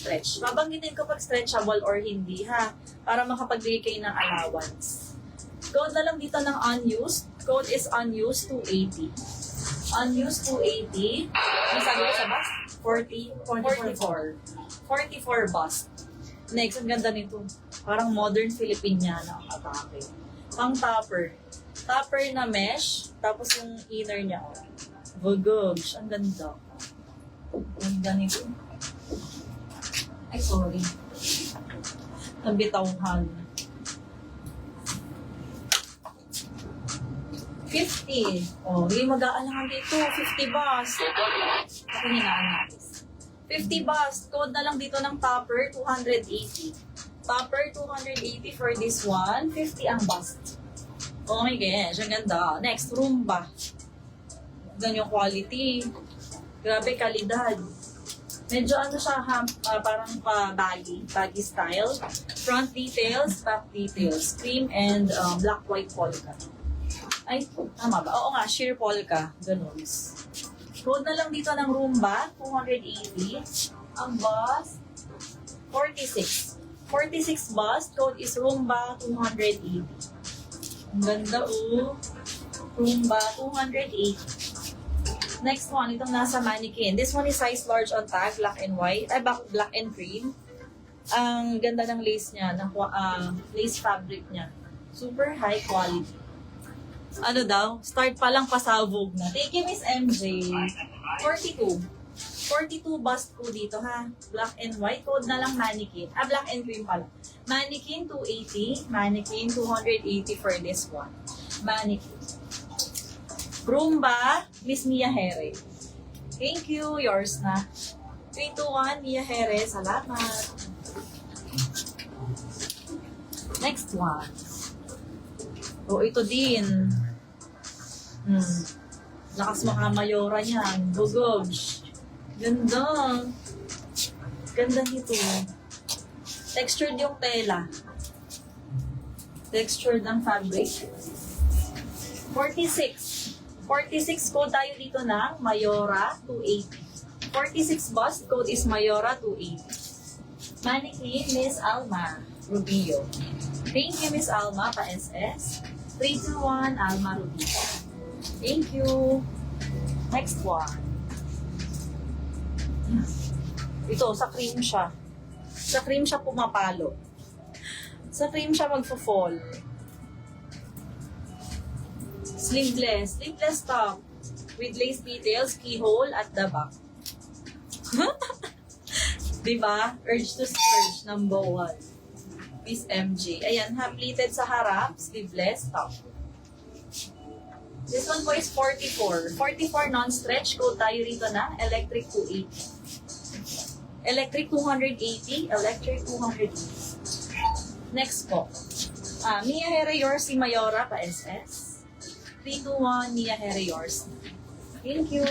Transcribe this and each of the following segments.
stretch. Babanggitin ko pag stretchable or hindi ha, para makapagbigay kayo ng allowance. Code na lang dito ng unused. Code is unused 280. Unused 280. Ano sabi ko sa bust? 44. 44 bust. Next, ang ganda nito. Parang modern Filipiniana ang atake. Pang topper. Topper na mesh, tapos yung inner niya. Gogosh, ang ganda. Ang ganda nito. Ay, sorry. Nabitawhan. 50. Oh, hindi mag-aalangan dito. 50 bus. Ako hinaan natin. 50 bus. Code na lang dito ng topper, 280. Topper, 280 for this one. 50 ang bust. Oh my gosh, ang ganda. Next, Roomba. Ganyan yung quality. Grabe, kalidad. Medyo ano siya, parang baggy style. Front details, back details. Cream and black white polka. Ay, tama ba? Oo nga, sheer polka. Ganun. Code na lang dito ng Roomba, 280. Ang bust, 46. 46 bust, code is Roomba, 280. Ang ganda Roomba, 280. Next one, itong nasa mannequin. This one is size large on tag, black and white. Ay, black and cream. Ang ganda ng lace niya, ng lace fabric niya. Super high quality. Ano daw? Start pa lang pasabog na. Thank you, Miss MJ. 42. 42 bust po dito, ha? Black and white. Code na lang mannequin. Black and cream pala. Mannequin, 280. Mannequin, 280 for this one. Mannequin. Roomba, Miss Mia Here. Thank you. Yours na. 321, Mia Here. Salamat. Next one. Oh, ito din. Lakas makamayora niyan. Gogosh. Ganda. Ganda nito. Textured yung tela. Textured ang fabric. 46. 46 code tayo dito ng Mayora 280. 46 bust code is Mayora 280. Mannequin, Miss Alma Rubio. Thank you, Miss Alma, pa-SS. 321, Alma Rubio. Thank you. Next one. Ito, sa cream siya. Sa cream siya pumapalo. Sa cream siya magfo-fall. Sleeveless. Sleeveless top. With lace details, keyhole at the back. Diba? Urge to splurge, number 1. Miss MJ. Ayan, pleated sa harap, sleeveless top. This one po is 44. 44 non-stretch. Code tayo rito na electric 280. Electric 280. Electric 280. Next po. Mia Here yours si Mayora pa SS. 321 Mia Here yours. Thank you.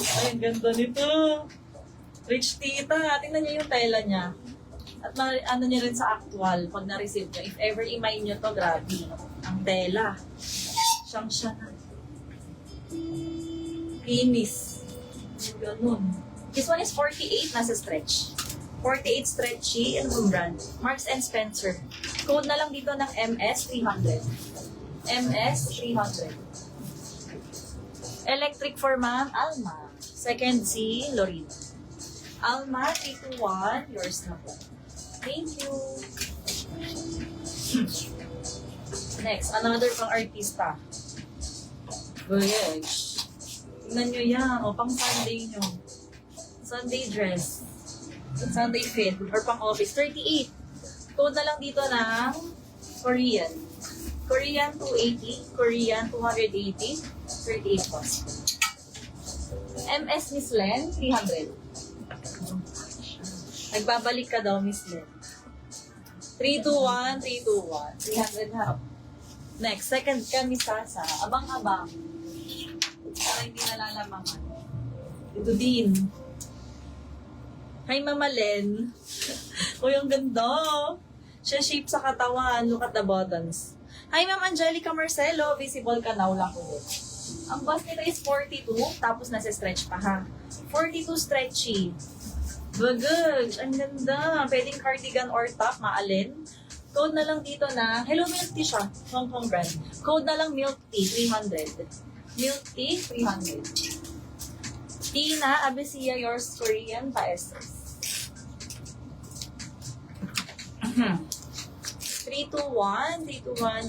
Ay, ang ganda nito. Rich tita. Tingnan niyo yung tela niya. At ano niya rin sa actual pag na-receive niyo. If ever i-mine niyo to, grabe. Ang tela. Siyang-siya na. Kinis. Ganun. This one is 48 nasa stretch. 48 stretchy. Ano yung brand? Marks and Spencer. Code na lang dito ng MS300. MS300. Electric for Ma'am Alma. Second C, Lorena. Alma, 321. Yours na po. Thank you. Next, another pang artista. Gosh. Tingnan nyo yan. O, pang Sunday nyo. Sunday dress. Sunday fit. Or pang office. 38. Code na lang dito ng Korean. Korean 280. Korean 280. 38 plus. MS Miss Len, 300. Nagbabalik ka daw, Miss Len. 321, 321. 300 na. Next, second kami Sasa. Abang-abang. Para hindi nalalamangan. Ito din. Hi, Mama Len. Uy, ang ganda. Siya shape sa katawan. Look at the buttons. Hi, Ma'am Angelica Marcelo. Visible ka now lang ulit. Ang bust nito is 42. Tapos nasa stretch pa, ha? 42 stretchy. Bagag, ang ganda. Pwedeng cardigan or top, maalin. Code na lang dito na, hello, milk tea siya. Hong Kong brand. Code na lang milk tea, 300. Milk tea, 300. Tina, Abesia, yours Korean, paestes. 321,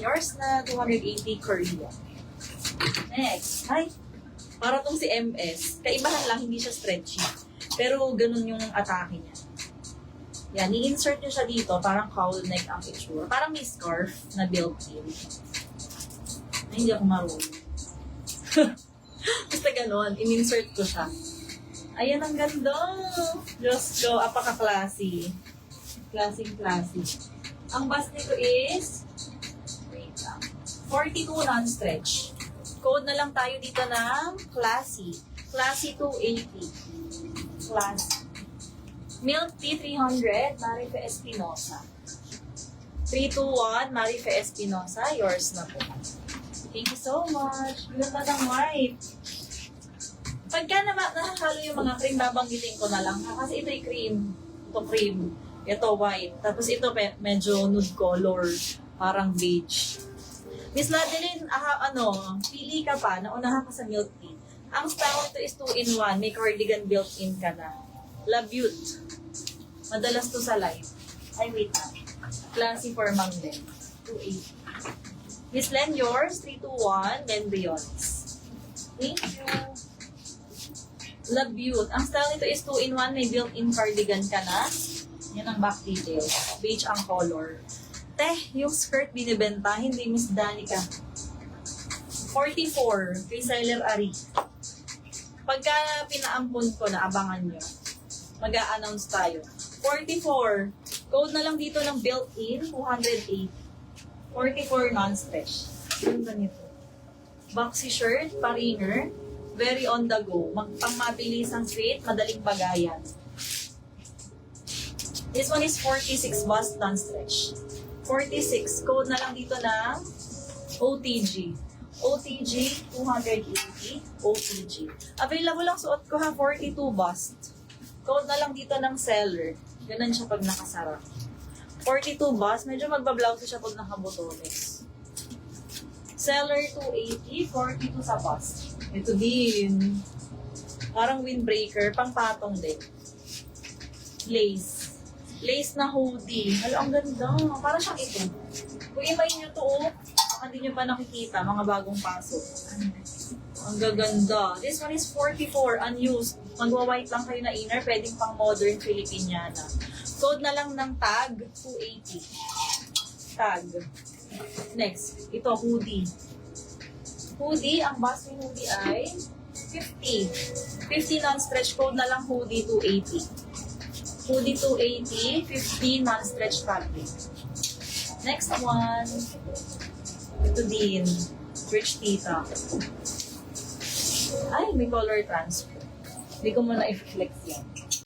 yours na, 280 Korean. Next, ay, para tong si MS. Kaibahan lang, hindi siya stretchy. Pero ganun yung atake niya. Yan, i-insert nyo siya dito, parang cowl neck ang itsura. Parang may scarf na built-in. Ay, hindi ako marunong. Basta ganun, in-insert ko siya. Ayan, ang ganda! Diyos ko, apaka-classy. Classy. Ang bust nito is, wait lang, 42 non-stretch. Code na lang tayo dito ng classy. Classy 280. Classy. Milk tea 300, Marife Espinosa. 321, Marife Espinosa. Yours na po. Thank you so much. Ganda ng white. Pagka nakakalo yung mga cream, babanggitin ko na lang. Kasi ito'y cream. Ito cream. Ito white. Tapos ito medyo nude color. Parang beige. Miss Ladeline, pili ka pa. Naunahan ka sa milk tea. Ang style ito is 2-in-1. May cardigan built-in ka na. La Butte. Madalas to sa live. Ay, wait na. Classy for Mang Len. 280. Miss Len, yours, 321, then Beyonds. Thank you. La Butte. Ang style nito is 2-in-1. May built-in cardigan ka na. Yan ang back detail. Beige ang color. Yung skirt binibenta, hindi Miss Danica. 44, kay Seller Ari. Pagka pinaampon ko na, abangan nyo. Mag-a-announce tayo. 44. Code na lang dito ng built-in, 208. 44 non-stretch. Yung ganito. Boxy shirt, paringer. Very on the go. Pang-mabilis ang fit, madaling bagayan. This one is 46 bust non-stretch. 46. Code na lang dito ng OTG. OTG, 280. OTG. Available lang suot ko ha, 42 bust. Code na lang dito ng seller. Ganun siya pag nakasara. 42 bust. Medyo magbablouse siya pag nakabotones. Seller 280, 42 sa bust. Ito din. Parang windbreaker, pang patong din. Lace. Lace na hoodie. Hala, ang ganda. Parang siyang ito. Kung ibayin nyo to, baka hindi nyo pa nakikita, mga bagong pasok. Ang gaganda. This one is 44, unused. Magwa-white lang kayo na inner, pwedeng pang modern Filipiniana. Code na lang ng tag, 280. Tag. Next, ito, hoodie. Hoodie, ang bust ng hoodie ay 50. 50 non-stretch, code na lang hoodie, 280. Hoodie 280, 50 non-stretch fabric. Next one, ito din, Rich Tita. Ay, may color transfer. Hindi ko muna i-flex yan.